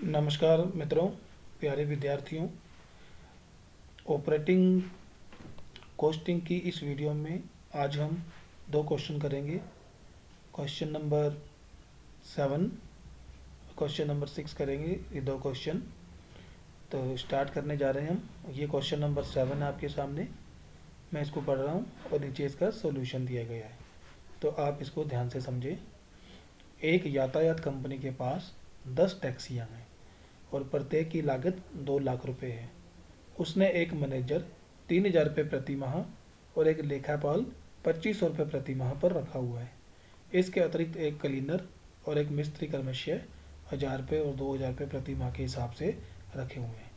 नमस्कार मित्रों, प्यारे विद्यार्थियों। ऑपरेटिंग कॉस्टिंग की इस वीडियो में आज हम दो क्वेश्चन करेंगे। क्वेश्चन नंबर 7, क्वेश्चन नंबर 6 करेंगे। ये दो क्वेश्चन तो स्टार्ट करने जा रहे हैं हम। ये क्वेश्चन नंबर 7 है आपके सामने, मैं इसको पढ़ रहा हूँ और नीचे इसका सॉल्यूशन दिया गया है, तो आप इसको ध्यान से समझें। एक यातायात कंपनी के पास 10 टैक्सियाँ हैं और प्रत्येक की लागत 2 लाख रुपए है। उसने एक मैनेजर 3,000 रुपये प्रति माह और एक लेखापाल 2500 रुपये प्रति माह पर रखा हुआ है। इसके अतिरिक्त एक क्लीनर और एक मिस्त्री कर्मचारी 1,000 रुपये और 2,000 रुपये प्रति माह के हिसाब से रखे हुए हैं।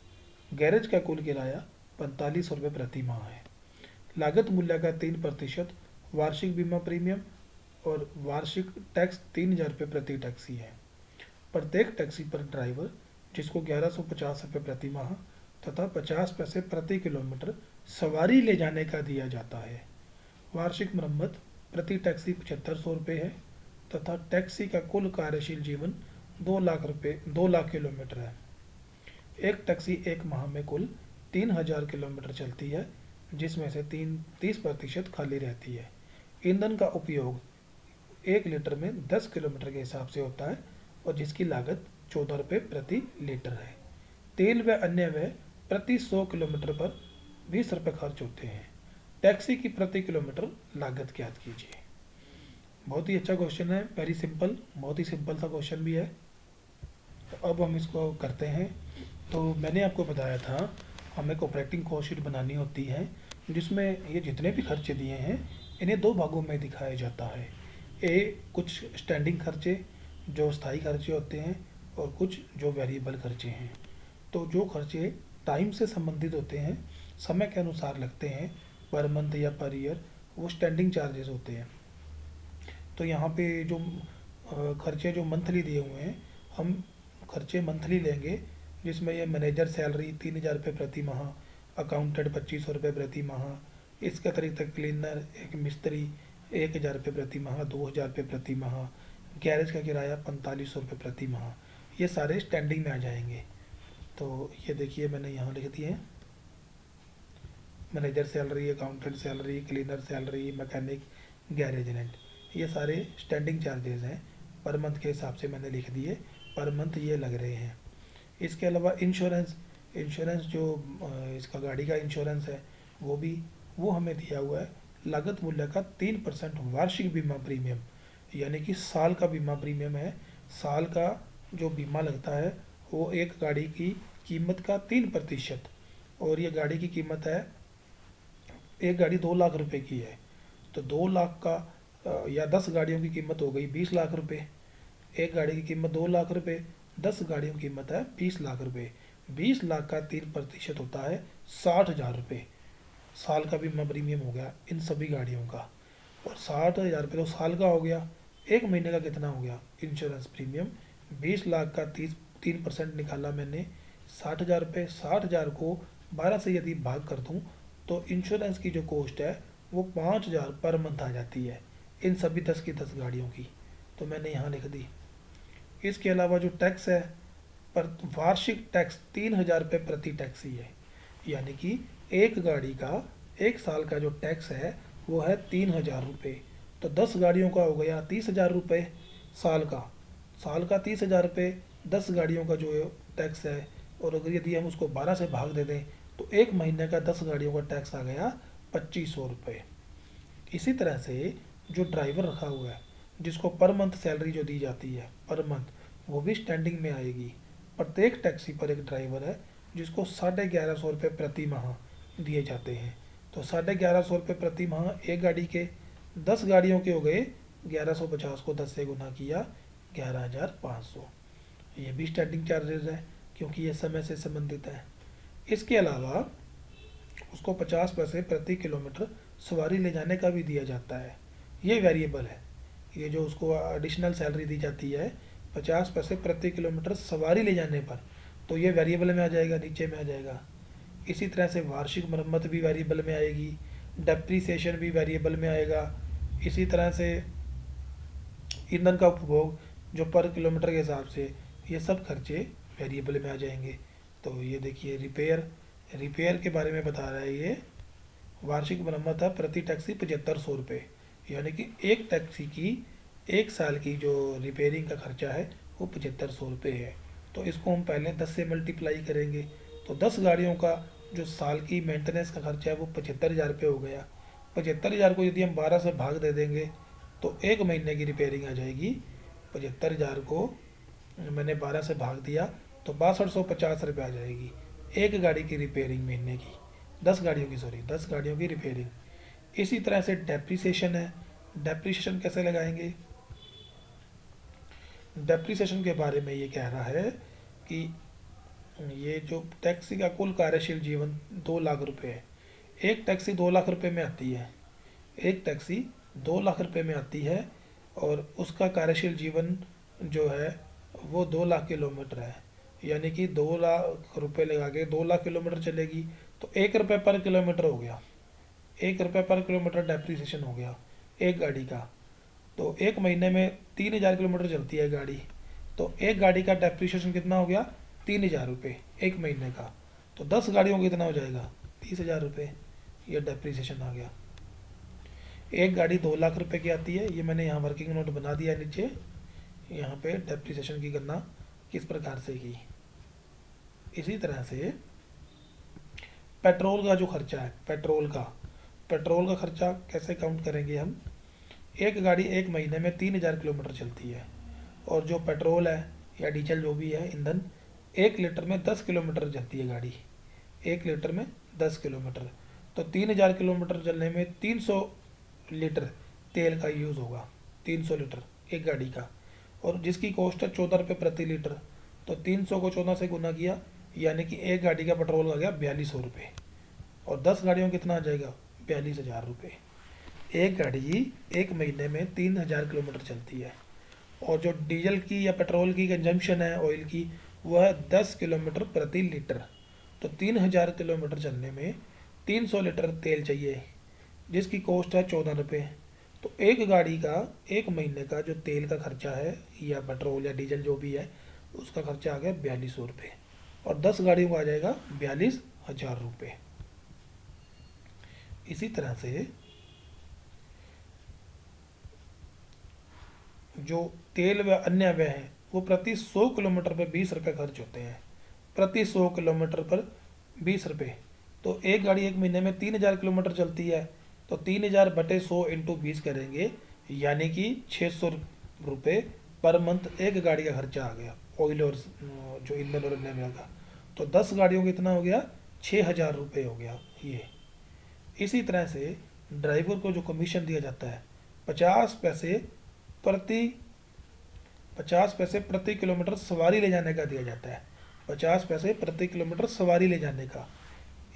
गैरेज का कुल किराया 4500 रुपये प्रति माह है। लागत मूल्य का 3% वार्षिक बीमा प्रीमियम और वार्षिक टैक्स 3,000 रुपये प्रति टैक्सी है। प्रत्येक टैक्सी पर ड्राइवर, जिसको 1150 रुपये प्रति माह तथा 50 पैसे प्रति किलोमीटर सवारी ले जाने का दिया जाता है। वार्षिक मरम्मत प्रति टैक्सी 7500 रुपये है तथा टैक्सी का कुल कार्यशील जीवन 2 लाख किलोमीटर है। एक टैक्सी एक माह में कुल 3,000 किलोमीटर चलती है, जिसमें से 30% खाली रहती है। ईंधन का उपयोग 1 लीटर में 10 किलोमीटर के हिसाब से होता है और जिसकी लागत 14 रुपये प्रति लीटर है। तेल व अन्य व्यय प्रति 100 किलोमीटर पर 20 रुपये खर्च होते हैं। टैक्सी की प्रति किलोमीटर लागत ज्ञात कीजिए। बहुत ही अच्छा क्वेश्चन है, वेरी सिंपल, बहुत ही सिंपल सा क्वेश्चन भी है। तो अब हम इसको करते हैं। तो मैंने आपको बताया था हमें एक ऑपरेटिंग कॉस्ट शीट बनानी होती है, जिसमें ये जितने भी खर्चे दिए हैं इन्हें 2 भागों में दिखाया जाता है। कुछ स्टैंडिंग खर्चे जो स्थायी खर्चे होते हैं और कुछ जो वेरिएबल खर्चे हैं। तो जो खर्चे टाइम से संबंधित होते हैं, समय के अनुसार लगते हैं, पर मंथ या पर ईयर, वो स्टैंडिंग चार्जेस होते हैं। तो यहाँ पे जो खर्चे जो मंथली दिए हुए हैं, हम खर्चे मंथली लेंगे, जिसमें ये मैनेजर सैलरी 3,000 रुपये प्रति माह, अकाउंटेंट 2500 रुपये प्रति माह, इसके अतिरिक्त क्लीनर, एक मिस्त्री 1,000 रुपये प्रति माह, 2,000 रुपये प्रति माह, गैरेज का किराया 4500 रुपये प्रति माह, ये सारे स्टैंडिंग में आ जाएंगे। तो ये देखिए मैंने यहाँ लिख दिए हैं, manager salary, accountant salary, cleaner salary, mechanic, garage rent, ये सारे स्टैंडिंग चार्जेस हैं। पर मंथ के हिसाब से मैंने लिख दिए, पर मंथ ये लग रहे हैं। इसके अलावा इंश्योरेंस जो इसका गाड़ी का इंश्योरेंस है वो हमें दिया हुआ है। लागत मूल्य का 3% वार्षिक बीमा प्रीमियम, यानी कि साल का बीमा प्रीमियम है। साल का जो बीमा लगता है वो एक गाड़ी की कीमत का 3%, और ये गाड़ी की कीमत है, एक गाड़ी 2 लाख रुपए की है तो 2 लाख का या 10 गाड़ियों की कीमत हो गई 20 लाख रुपए। एक गाड़ी की कीमत 2 लाख रुपए, 10 गाड़ियों की कीमत है 20 लाख रुपए। 20 लाख का 3% होता है 60,000 रुपये। साल का बीमा प्रीमियम हो गया इन सभी गाड़ियों का, और 60,000 रुपये तो साल का हो गया। एक महीने का कितना हो गया इंश्योरेंस प्रीमियम? 20 लाख का 3% निकाला मैंने, 60,000 रुपये। 60,000 को 12 से यदि भाग कर दूँ तो इंश्योरेंस की जो कॉस्ट है वो 5,000 पर मंथ आ जाती है, इन सभी 10 की 10 गाड़ियों की। तो मैंने यहाँ लिख दी। इसके अलावा जो टैक्स है, पर वार्षिक टैक्स 3,000 रुपये प्रति टैक्सी है, यानी कि एक गाड़ी का 1 साल का जो टैक्स है वो है 3,000 रुपये। तो 10 गाड़ियों का हो गया 30,000 रुपये साल का 30,000 रुपये, 10 गाड़ियों का जो टैक्स है। और अगर यदि हम उसको 12 से भाग दे दें तो एक महीने का 10 गाड़ियों का टैक्स आ गया 2500 रुपये। इसी तरह से जो ड्राइवर रखा हुआ है, जिसको पर मंथ सैलरी जो दी जाती है पर मंथ, वो भी स्टैंडिंग में आएगी। प्रत्येक टैक्सी पर एक ड्राइवर है जिसको 1150 रुपये प्रति माह दिए जाते हैं। तो 1150 रुपये प्रति माह एक गाड़ी के, 10 गाड़ियों के हो गए 1150 को 10 से गुना किया 11,500। ये भी स्टैंडिंग चार्जेस है क्योंकि ये समय से संबंधित है। इसके अलावा उसको 50 पैसे प्रति किलोमीटर सवारी ले जाने का भी दिया जाता है, ये वेरिएबल है। ये जो उसको एडिशनल सैलरी दी जाती है 50 पैसे प्रति किलोमीटर सवारी ले जाने पर, तो ये वेरिएबल में आ जाएगा, नीचे में आ जाएगा। इसी तरह से वार्षिक मरम्मत भी वेरिएबल में आएगी, डेप्रीसिएशन भी वेरिएबल में आएगा। इसी तरह से ईंधन का उपभोग जो पर किलोमीटर के हिसाब से, ये सब खर्चे वेरिएबल में आ जाएंगे। तो ये देखिए रिपेयर के बारे में बता रहा है ये। वार्षिक मरम्मत है प्रति टैक्सी 7500 रुपये, यानी कि एक टैक्सी की एक साल की जो रिपेयरिंग का खर्चा है वो 7500 रुपये है। तो इसको हम पहले 10 से मल्टीप्लाई करेंगे, तो 10 गाड़ियों का जो साल की मेंटेनेंस का खर्चा है वो 75,000 रुपये हो गया। 75,000 को यदि हम 12 से भाग दे देंगे तो एक महीने की रिपेयरिंग आ जाएगी। 75,000 को मैंने 12 से भाग दिया तो 6250 रुपये आ जाएगी एक गाड़ी की रिपेयरिंग महीने की, 10 गाड़ियों की रिपेयरिंग। इसी तरह से डेप्रीसिएशन है। डेप्रीसिएशन कैसे लगाएंगे? डेप्रीसिएशन के बारे में ये कह रहा है कि ये जो टैक्सी का कुल कार्यशील जीवन 2 लाख रुपए है। एक टैक्सी 2 लाख रुपए में आती है, एक टैक्सी 2 लाख रुपए में आती है और उसका कार्यशील जीवन जो है वो 2 लाख किलोमीटर है, यानी कि 2 लाख रुपए लगा के 2 लाख किलोमीटर चलेगी तो 1 रुपये पर किलोमीटर हो गया। 1 रुपये पर किलोमीटर डेप्रीसिएशन हो गया एक गाड़ी का। तो एक महीने में 3,000 किलोमीटर चलती है गाड़ी, तो एक गाड़ी का डेप्रीसिएशन कितना हो गया? 3,000 रुपये एक महीने का। तो 10 गाड़ियों का कितना हो जाएगा? 30,000 रुपये। ये डेप्रीसिएशन आ गया। एक गाड़ी 2 लाख रुपए की आती है, ये मैंने यहाँ वर्किंग नोट बना दिया नीचे। यहाँ पे डेप्रीसिएशन की गणना किस प्रकार से की। इसी तरह से पेट्रोल का जो खर्चा है, पेट्रोल का खर्चा कैसे काउंट करेंगे हम? एक गाड़ी एक महीने में 3,000 किलोमीटर चलती है और जो पेट्रोल है या डीजल जो भी है ईंधन, 1 लीटर में 10 किलोमीटर चलती है गाड़ी, 1 लीटर में 10 किलोमीटर। तो 3,000 किलोमीटर चलने में 300 लीटर तेल का यूज़ होगा, 300 लीटर एक गाड़ी का, और जिसकी कॉस्ट है 14 रुपये प्रति लीटर। तो 300 को 14 से गुना किया, यानी कि एक गाड़ी का पेट्रोल आ गया 4200 रुपये, और 10 गाड़ियों कितना आ जाएगा? 42,000 रुपये। एक गाड़ी एक महीने में 3,000 किलोमीटर चलती है और जो डीजल की या पेट्रोल की कंजम्पशन है ऑयल की वह है 10 किलोमीटर प्रति लीटर। तो 3,000 किलोमीटर चलने में 300 लीटर तेल चाहिए जिसकी कॉस्ट है 14 रुपये। तो एक गाड़ी का एक महीने का जो तेल का खर्चा है या पेट्रोल या डीजल जो भी है उसका खर्चा आ गया 4200 रुपये, और 10 गाड़ियों का आ जाएगा 42,000 रुपये। इसी तरह से जो तेल व अन्य व्यय हैं वो प्रति 100 किलोमीटर पर 20 रुपये खर्च होते हैं, प्रति 100 किलोमीटर पर 20 रुपये। तो एक गाड़ी एक महीने में 3,000 किलोमीटर चलती है, तो 3,000 बटे 100 इंटू 20 करेंगे, यानी कि 600 रुपये पर मंथ एक गाड़ी का खर्चा आ गया ऑयल और जो ईंधन और अन्य व्यय का। तो 10 गाड़ियों का कितना हो गया? 6,000 रुपये हो गया ये। इसी तरह से ड्राइवर को जो कमीशन दिया जाता है 50 पैसे प्रति किलोमीटर सवारी ले जाने का दिया जाता है, 50 पैसे प्रति किलोमीटर सवारी ले जाने का।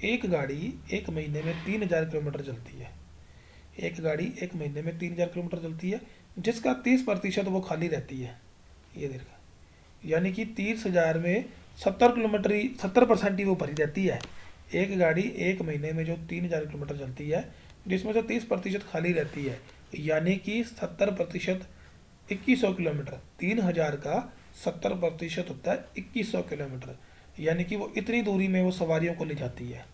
एक गाड़ी एक महीने में 3,000 किलोमीटर चलती है, एक गाड़ी एक महीने में 3,000 किलोमीटर चलती है जिसका 30% वो खाली रहती है। ये देखा, यानी कि 30,000 में 70% ही वो भरी रहती है। एक गाड़ी एक महीने में जो 3,000 किलोमीटर चलती है जिसमें से 30% खाली रहती है, यानी कि 70% 2100 किलोमीटर। 3,000 का 70% होता है 2100 किलोमीटर, यानी कि वो इतनी दूरी में वो सवारियों को ले जाती है,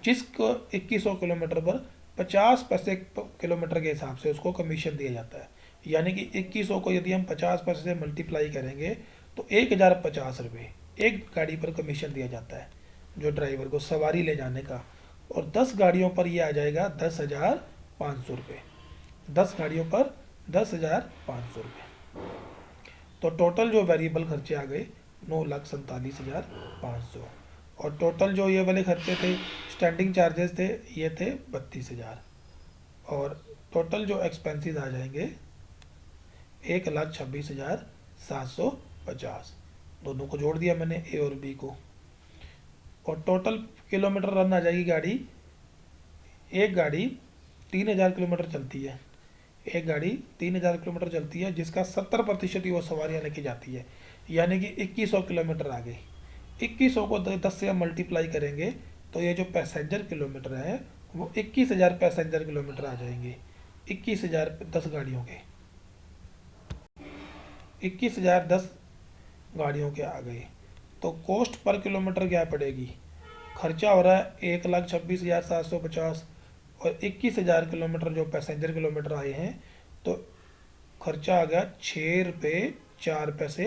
जिसको 2100 किलोमीटर पर 50 पैसे किलोमीटर के हिसाब से उसको कमीशन दिया जाता है। यानी कि 2100 को यदि हम 50 पैसे से मल्टीप्लाई करेंगे तो 1,050 रुपये एक गाड़ी पर कमीशन दिया जाता है जो ड्राइवर को सवारी ले जाने का, और 10 गाड़ियों पर ये आ जाएगा 10,500 रुपये, 10 गाड़ियों पर 10,500 रुपये। तो टोटल जो वेरिएबल खर्चे आ गए 9,47,500, और टोटल जो ये वाले खर्चे थे स्टैंडिंग चार्जेस थे ये थे 32,000, और टोटल जो एक्सपेंसेस आ जाएंगे 1,26,750। दोनों को जोड़ दिया मैंने, ए और बी को, और टोटल किलोमीटर रन आ जाएगी गाड़ी। एक गाड़ी 3,000 किलोमीटर चलती है, एक गाड़ी 3,000 किलोमीटर चलती है जिसका 70% ही वो सवारियाँ लेके जाती है, यानी कि 2100 किलोमीटर आ गई। 2100 को 10 से हम मल्टीप्लाई करेंगे तो ये जो पैसेंजर किलोमीटर है वो 21,000 पैसेंजर किलोमीटर आ जाएंगे। 21,000 10 गाड़ियों के, 21,000 10 गाड़ियों के आ गए। तो कॉस्ट पर किलोमीटर क्या पड़ेगी, खर्चा हो रहा है 1,26,750 और 21,000 किलोमीटर जो पैसेंजर किलोमीटर आए हैं, तो खर्चा आ गया 6 रुपये 4 पैसे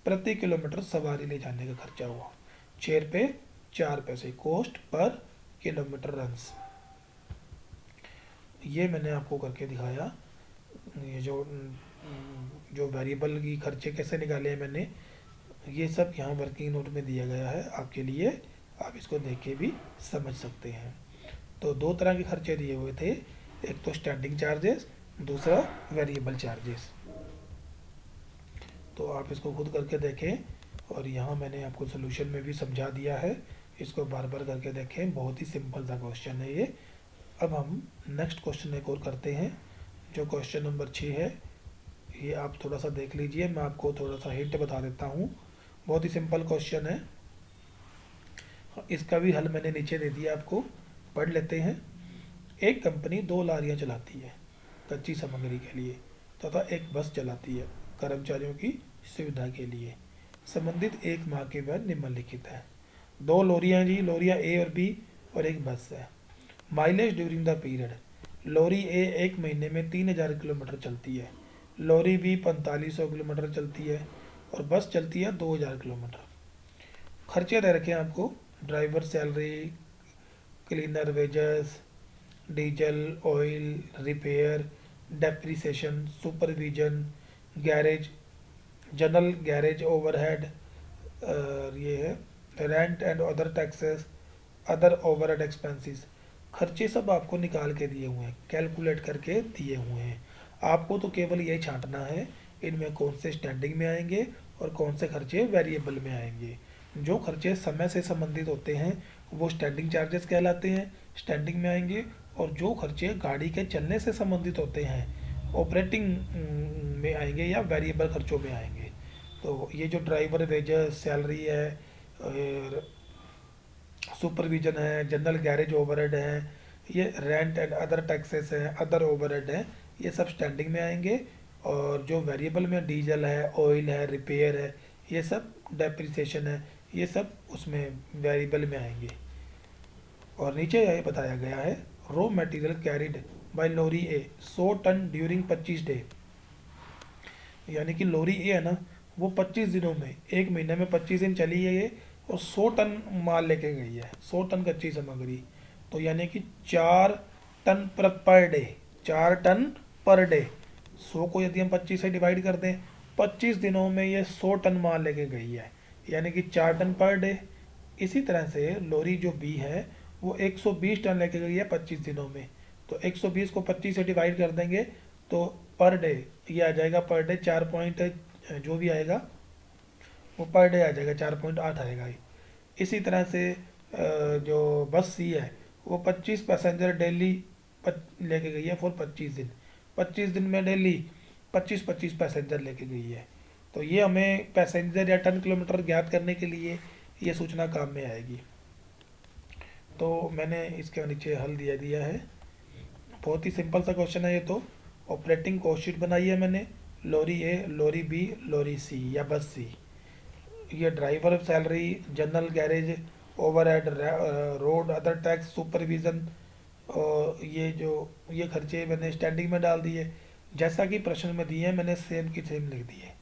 प्रति किलोमीटर सवारी ले जाने का खर्चा हुआ। 6 रुपये 4 पैसे कॉस्ट पर किलोमीटर रन्स। ये मैंने आपको करके दिखाया। ये जो वेरिएबल की खर्चे कैसे निकाले हैं मैंने, ये सब यहाँ वर्किंग नोट में दिया गया है आपके लिए, आप इसको देख के भी समझ सकते हैं। तो दो तरह के खर्चे दिए हुए थे, एक तो स्टैंडिंग चार्जेस, दूसरा वेरिएबल चार्जेस। तो आप इसको खुद करके देखें और यहाँ मैंने आपको सोल्यूशन में भी समझा दिया है, इसको बार बार करके देखें, बहुत ही सिंपल सा क्वेश्चन है ये। अब हम नेक्स्ट क्वेश्चन एक और करते हैं, जो क्वेश्चन नंबर 6 है। ये आप थोड़ा सा देख लीजिए, मैं आपको थोड़ा सा हिंट बता देता हूँ। बहुत ही सिंपल क्वेश्चन है, इसका भी हल मैंने नीचे दे दिया, आपको पढ़ लेते हैं। एक कंपनी 2 लारियाँ चलाती है कच्ची सामग्री के लिए तथा एक बस चलाती है कर्मचारियों की सुविधा के लिए। संबंधित एक माह के बाद निम्नलिखित है। 2 लोरियाँ जी, लोरिया ए और बी और एक बस है। माइलेज ड्यूरिंग द पीरियड, लोरी ए 1 महीने में 3,000 किलोमीटर चलती है, लोरी बी 4500 किलोमीटर चलती है और बस चलती है 2,000 किलोमीटर। खर्चे दे रखे हैं आपको, driver salary, cleaner wages, diesel, oil, repair, depreciation, supervision, garage, general garage overhead, ये है rent and other taxes, other overhead expenses. खर्चे सब आपको निकाल के दिए हुए हैं, कैलकुलेट करके दिए हुए हैं। आपको तो केवल ये छांटना है इनमें कौन से स्टैंडिंग में आएंगे और कौन से खर्चे वेरिएबल में आएंगे। जो खर्चे समय से संबंधित होते हैं वो स्टैंडिंग चार्जेस कहलाते हैं, स्टैंडिंग में आएंगे। और जो खर्चे गाड़ी के चलने से संबंधित होते हैं ऑपरेटिंग में आएंगे या वेरिएबल खर्चों में आएंगे। तो ये जो ड्राइवर वेजेस, सैलरी है, और सुपरविजन है, जनरल गैरेज ओवरहेड है, ये रेंट एंड अदर टैक्सेस हैं, अदर ओवरहेड हैं, ये सब स्टैंडिंग में आएंगे। और जो वेरिएबल में डीजल है, ऑयल है, रिपेयर है, ये सब डेप्रिसिएशन है, ये सब उसमें वेरिएबल में आएंगे। और नीचे ये बताया गया है, raw material carried by lorry a 100 ton during 25 day. यानी कि लोरी ए है ना, वो 25 दिनों में, 1 महीने में 25 दिन चली है ये, और 100 टन माल लेके गई है, 100 टन कच्ची सामग्री। तो यानी कि 4 ton per day, 4 ton per day. 100 को यदि हम 25 से डिवाइड कर दें, 25 दिनों में ये 100 टन माल लेके गई है, यानी कि 4 टन पर डे। इसी तरह से लोरी जो बी है वो 120 टन लेके गई है 25 दिनों में। तो 120 को 25 से डिवाइड कर देंगे तो पर डे ये आ जाएगा, पर डे 4 पॉइंट जो भी आएगा वो पर डे आ जाएगा, 4.8 आएगा। इसी तरह से जो बस सी है वो 25 पैसेंजर डेली लेके गई है फॉर 25 दिन। 25 दिन में डेली 25 पैसेंजर लेके गई है। तो ये हमें पैसेंजर या टन किलोमीटर ज्ञात करने के लिए ये सूचना काम में आएगी। तो मैंने इसके नीचे हल दिया है, बहुत ही सिंपल सा क्वेश्चन है ये। तो ऑपरेटिंग कॉस्ट शीट बनाई है मैंने, लोरी ए, लोरी बी, लोरी सी या बस सी। ये driver salary, general garage overhead, road other tax, supervision, और ये खर्चे मैंने स्टैंडिंग में डाल दिए जैसा कि प्रश्न में दिए हैं, मैंने सेम की सेम लिख दिए।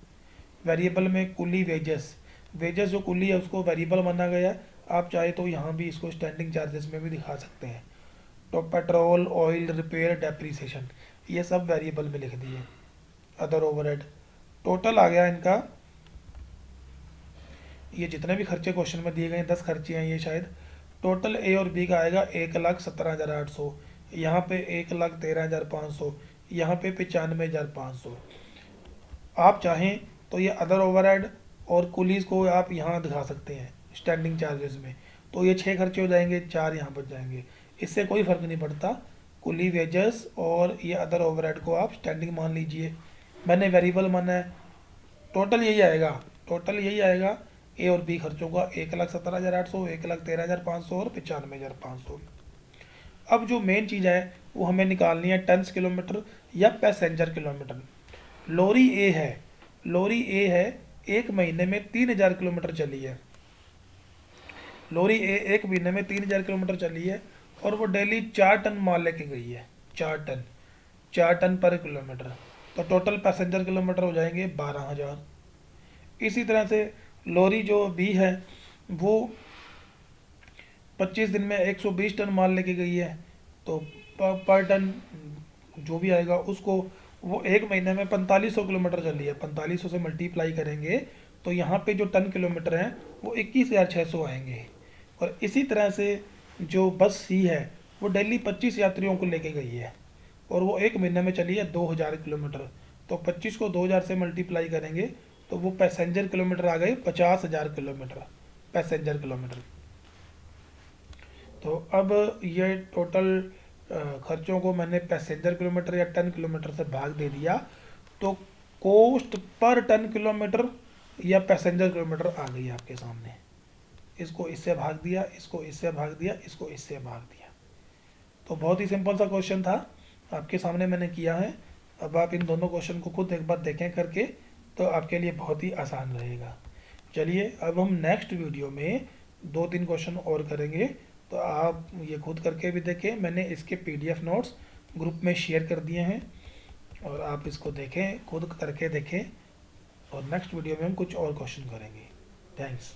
वेरिएबल में कुली वेजेस, वेजेस जो कुली है उसको वेरिएबल माना गया। आप चाहे तो यहाँ भी इसको स्टैंडिंग चार्जेस में भी दिखा सकते हैं। तो पेट्रोल, ऑयल, रिपेयर, डेप्रिसिएशन, ये सब वेरिएबल में लिख दिए। अदर ओवरहेड टोटल आ गया इनका, ये जितने भी खर्चे क्वेश्चन में दिए गए 10 खर्चे हैं ये शायद, टोटल ए और बी का आएगा 1,17,800, यहाँ पे 1,13,500, यहाँ पे 95,500। आप चाहें तो ये अदर ओवरहेड और कुलीज को आप यहाँ दिखा सकते हैं स्टैंडिंग चार्जेस में, तो ये 6 खर्चे हो जाएंगे, 4 यहाँ बच जाएंगे, इससे कोई फ़र्क नहीं पड़ता। कुली वेजेस और ये अदर ओवरहेड को आप स्टैंडिंग मान लीजिए, मैंने वेरिएबल माना है। टोटल यही आएगा ए और बी खर्चों का, 1,17,800, 1,13,500 और 95,500। अब जो मेन चीज़ है वो हमें निकालनी है टन्स किलोमीटर या पैसेंजर किलोमीटर। लोरी ए है 1 महीने में 3,000 किलोमीटर चली है, लॉरी एक महीने में 3000 किलोमीटर चली है और वो डेली 4 टन माल लेके गई है। 4 टन, 4 टन पर किलोमीटर, तो टोटल पैसेंजर किलोमीटर हो जाएंगे 12,000। इसी तरह से लॉरी जो भी है वो 25 दिन में 120 टन माल लेके गई है, तो पर टन जो भी आएगा उसको, वो एक महीने में 4500 किलोमीटर चली है, 4500 से मल्टीप्लाई करेंगे तो यहाँ पे जो टन किलोमीटर हैं वो 21,600 आएंगे। और इसी तरह से जो बस सी है वो डेली 25 यात्रियों को लेके गई है और वो एक महीने में चली है 2000 किलोमीटर, तो 25 को 2000 से मल्टीप्लाई करेंगे तो वो पैसेंजर किलोमीटर आ गए 50,000 किलोमीटर पैसेंजर किलोमीटर। तो अब ये टोटल खर्चों को मैंने पैसेंजर किलोमीटर या टन किलोमीटर से भाग दे दिया, तो कॉस्ट पर टन किलोमीटर या पैसेंजर किलोमीटर आ गई आपके सामने। इसको इससे भाग दिया, इसको इससे भाग दिया, इसको इससे भाग दिया। तो बहुत ही सिंपल सा क्वेश्चन था, आपके सामने मैंने किया है। अब आप इन दोनों क्वेश्चन को खुद एक बार देखें करके, तो आपके लिए बहुत ही आसान रहेगा। चलिए अब हम नेक्स्ट वीडियो में 2-3 क्वेश्चन और करेंगे, तो आप ये खुद करके भी देखें। मैंने इसके PDF नोट्स ग्रुप में शेयर कर दिए हैं और आप इसको देखें, खुद करके देखें, और नेक्स्ट वीडियो में हम कुछ और क्वेश्चन करेंगे। थैंक्स।